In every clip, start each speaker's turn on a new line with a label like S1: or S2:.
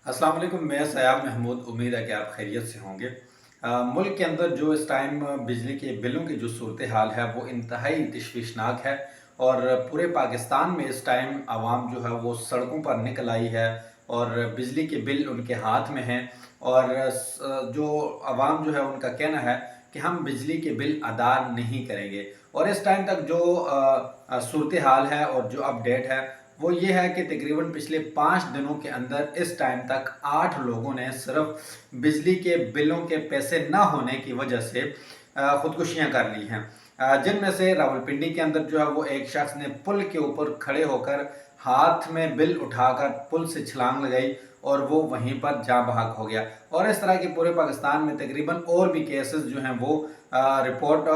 S1: अस्सलाम वालेकुम। मैं सयाब महमूद। उम्मीद है कि आप खैरियत से होंगे। मुल्क के अंदर जो इस टाइम बिजली के बिलों की जो सूरत हाल है वो इंतहाई तशवीशनाक है और पूरे पाकिस्तान में इस टाइम आवाम जो है वो सड़कों पर निकल आई है और बिजली के बिल उनके हाथ में हैं और जो आवाम जो है उनका कहना है कि हम बिजली के बिल अदा नहीं करेंगे। और इस टाइम तक जो सूरत हाल है और जो अपडेट है वो ये है कि तकरीबन पिछले 5 दिनों के अंदर इस टाइम तक 8 लोगों ने सिर्फ बिजली के बिलों के पैसे ना होने की वजह से खुदकुशियां कर ली हैं। जिनमें से रावलपिंडी के अंदर जो है वो एक शख्स ने पुल के ऊपर खड़े होकर हाथ में बिल उठाकर पुल से छलांग लगाई और वो वहीं पर जाँ बहक हो गया। और इस तरह के पूरे पाकिस्तान में तकरीबन और भी केसेस जो हैं वो रिपोर्ट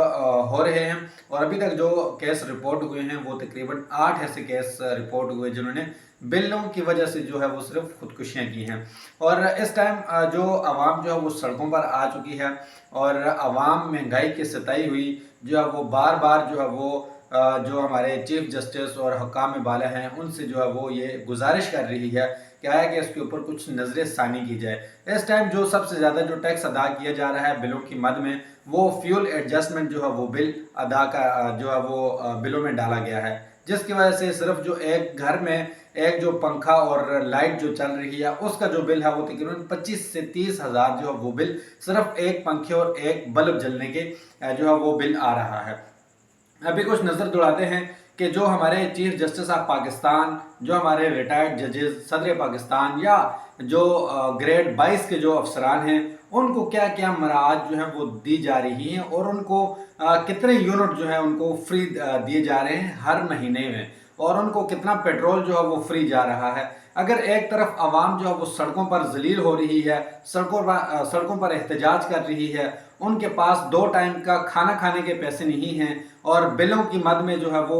S1: हो रहे हैं और अभी तक जो केस रिपोर्ट हुए हैं वो तकरीबन 8 ऐसे केस रिपोर्ट हुए जिन्होंने बिलों की वजह से जो है वो सिर्फ खुदकुशियाँ की हैं। और इस टाइम जो आवाम जो है वो सड़कों पर आ चुकी है और आवाम महंगाई की सताई हुई जो है वो बार बार जो है वो जो हमारे चीफ जस्टिस और हुक्काम बाला हैं उनसे जो है वो ये गुजारिश कर रही है क्या है कि इसके ऊपर कुछ नजर षानी की जाए। इस टाइम जो सबसे ज़्यादा जो टैक्स अदा किया जा रहा है बिलों की मद में वो फ्यूल एडजस्टमेंट जो है वो बिल अदा का जो है वो बिलों में डाला गया है, जिसकी वजह से सिर्फ जो एक घर में एक जो पंखा और लाइट जो चल रही है उसका जो बिल है वो तकरीबन 25 से 30 हज़ार जो है वो बिल सिर्फ एक पंखे और एक बल्ब जलने के जो है वो बिल आ रहा है। अभी कुछ नज़र दौड़ाते हैं कि जो हमारे चीफ जस्टिस ऑफ पाकिस्तान, जो हमारे रिटायर्ड जजेस, सदर पाकिस्तान या जो ग्रेड 22 के जो अफसरान हैं उनको क्या क्या मराहत जो है वो दी जा रही हैं और उनको कितने यूनिट जो है उनको फ्री दिए जा रहे हैं हर महीने में और उनको कितना पेट्रोल जो है वो फ्री जा रहा है। अगर एक तरफ आवाम जो है वो सड़कों पर जलील हो रही है, सड़कों पर एहतजाज कर रही है, उनके पास 2 टाइम का खाना खाने के पैसे नहीं हैं और बिलों की मद में जो है वो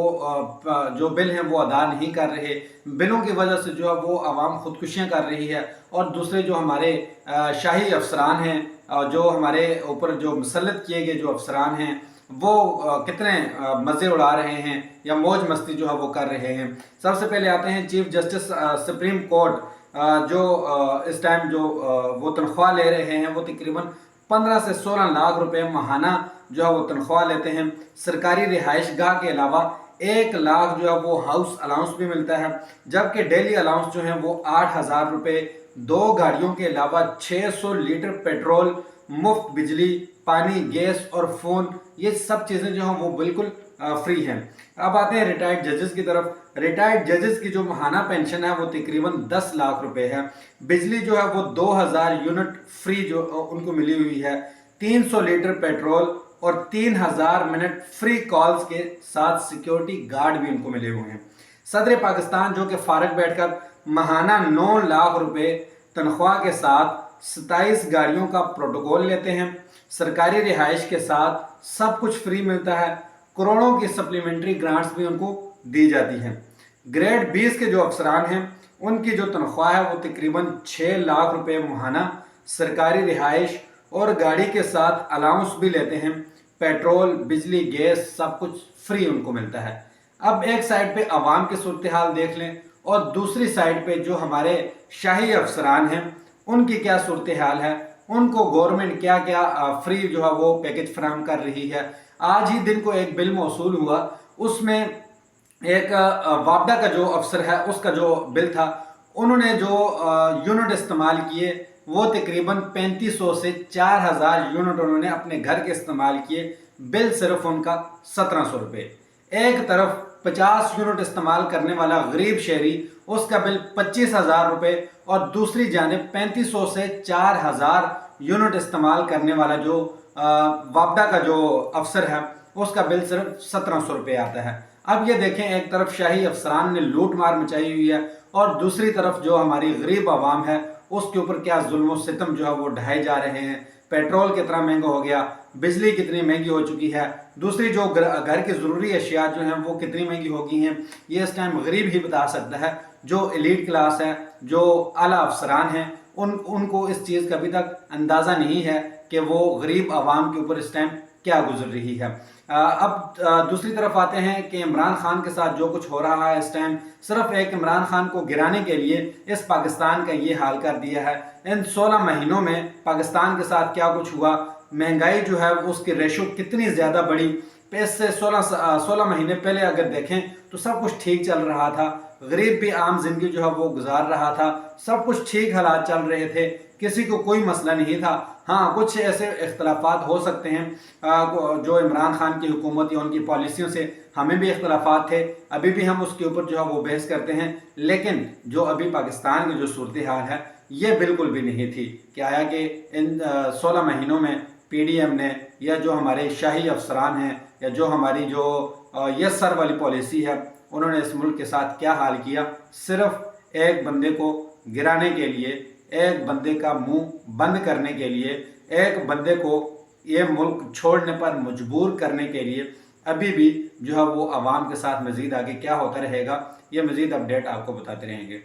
S1: जो बिल हैं वो अदा नहीं कर रहे, बिलों की वजह से जो है वो आवाम खुदकुशियाँ कर रही है। और दूसरे जो हमारे शाही अफसरान हैं जो हमारे ऊपर जो मुसल्लत किए गए जो अफसरान हैं वो कितने मज़े उड़ा रहे हैं या मौज मस्ती जो है वो कर रहे हैं। सबसे पहले आते हैं चीफ जस्टिस सुप्रीम कोर्ट जो इस टाइम जो वो तनख्वाह ले रहे हैं वो तकरीबन 15 से 16 लाख रुपए माहाना जो है वो तनख्वाह लेते हैं। सरकारी रिहाइश गाह के अलावा 1 लाख जो है वो हाउस अलाउंस भी मिलता है, जबकि डेली अलाउंस जो है वो 8,000 रुपये, 2 गाड़ियों के अलावा 600 लीटर पेट्रोल, मुफ्त बिजली, पानी, गैस और फ़ोन, ये सब चीज़ें जो हैं वो बिल्कुल फ्री हैं। अब आते हैं रिटायर्ड जजेस की तरफ। रिटायर्ड जजेस की जो माहाना पेंशन है वो तकरीबन 10 लाख रुपए है। बिजली जो है वो 2000 यूनिट फ्री जो उनको मिली हुई है, 300 लीटर पेट्रोल और 3000 मिनट फ्री कॉल्स के साथ सिक्योरिटी गार्ड भी उनको मिले हुए हैं। सदर पाकिस्तान जो कि फारग बैठकर माहाना 9 लाख रुपए तनख्वाह के साथ 27 गाड़ियों का प्रोटोकॉल लेते हैं। सरकारी रिहाइश के साथ सब कुछ फ्री मिलता है, करोड़ों की सप्लीमेंट्री ग्रांट्स भी उनको दी जाती हैं। ग्रेड 20 के जो अफसरान हैं उनकी जो तनख्वाह है वो तकरीबन 6 लाख रुपए माहाना सरकारी रिहाइश और गाड़ी के साथ अलाउंस भी लेते हैं। पेट्रोल, बिजली, गैस सब कुछ फ्री उनको मिलता है। अब एक साइड पे आवाम की सूरत हाल देख लें और दूसरी साइड पे जो हमारे शाही अफसरान हैं उनकी क्या सूरत हाल है, उनको गवर्नमेंट क्या क्या फ्री जो है वो पैकेज फराहम कर रही है। आज ही दिन को एक बिल मौसूल हुआ, उसमें एक वापडा का जो अफसर है उसका जो बिल था, उन्होंने जो यूनिट इस्तेमाल किए वो तकरीबन 3500 से 4000 यूनिट उन्होंने अपने घर के इस्तेमाल किए, बिल सिर्फ उनका 1700 रुपये। एक तरफ 50 यूनिट इस्तेमाल करने वाला गरीब शहरी उसका बिल 25,000 रुपये और दूसरी जानिब 3500 से 4000 यूनिट इस्तेमाल करने वाला जो वापडा का जो अफसर है उसका बिल सिर्फ 1700 रुपये आता है। अब ये देखें, एक तरफ शाही अफसरान ने लूट मार मचाई हुई है और दूसरी तरफ जो हमारी गरीब आवाम है उसके ऊपर क्या जुल्म सितम जो है वो ढाए जा रहे हैं। पेट्रोल कितना महंगा हो गया, बिजली कितनी महंगी हो चुकी है, दूसरी जो घर की ज़रूरी अशिया जो हैं वो कितनी महंगी हो गई हैं, ये इस टाइम गरीब ही बता सकता है। जो एलीट क्लास है, जो आला अफसरान हैं, उनको इस चीज़ का अभी तक अंदाज़ा नहीं है कि वो गरीब आवाम के ऊपर इस टाइम क्या गुजर रही है। अब दूसरी तरफ आते हैं कि इमरान खान के साथ जो कुछ हो रहा है इस टाइम, सिर्फ एक इमरान खान को गिराने के लिए इस पाकिस्तान का ये हाल कर दिया है। इन 16 महीनों में पाकिस्तान के साथ क्या कुछ हुआ, महंगाई जो है उसकी रेशो कितनी ज़्यादा बढ़ी। इससे 16 महीने पहले अगर देखें तो सब कुछ ठीक चल रहा था, गरीब भी आम जिंदगी जो है वो गुजार रहा था, सब कुछ ठीक हालात चल रहे थे, किसी को कोई मसला नहीं था। हाँ, कुछ ऐसे इख्तलाफात हो सकते हैं जो इमरान खान की हुकूमत या उनकी पॉलिसियों से हमें भी इख्तलाफात थे, अभी भी हम उसके ऊपर जो है वो बहस करते हैं। लेकिन जो अभी पाकिस्तान की जो सूरत हाल है ये बिल्कुल भी नहीं थी कि आया कि इन 16 महीनों में PDM ने या जो हमारे शाही अफसरान हैं या जो हमारी जो यस सर वाली पॉलिसी है उन्होंने इस मुल्क के साथ क्या हाल किया। सिर्फ एक बंदे को गिराने के लिए, एक बंदे का मुंह बंद करने के लिए, एक बंदे को ये मुल्क छोड़ने पर मजबूर करने के लिए अभी भी जो है वो आवाम के साथ मज़ीद आगे क्या होता रहेगा, ये मज़ीद अपडेट आपको बताते रहेंगे।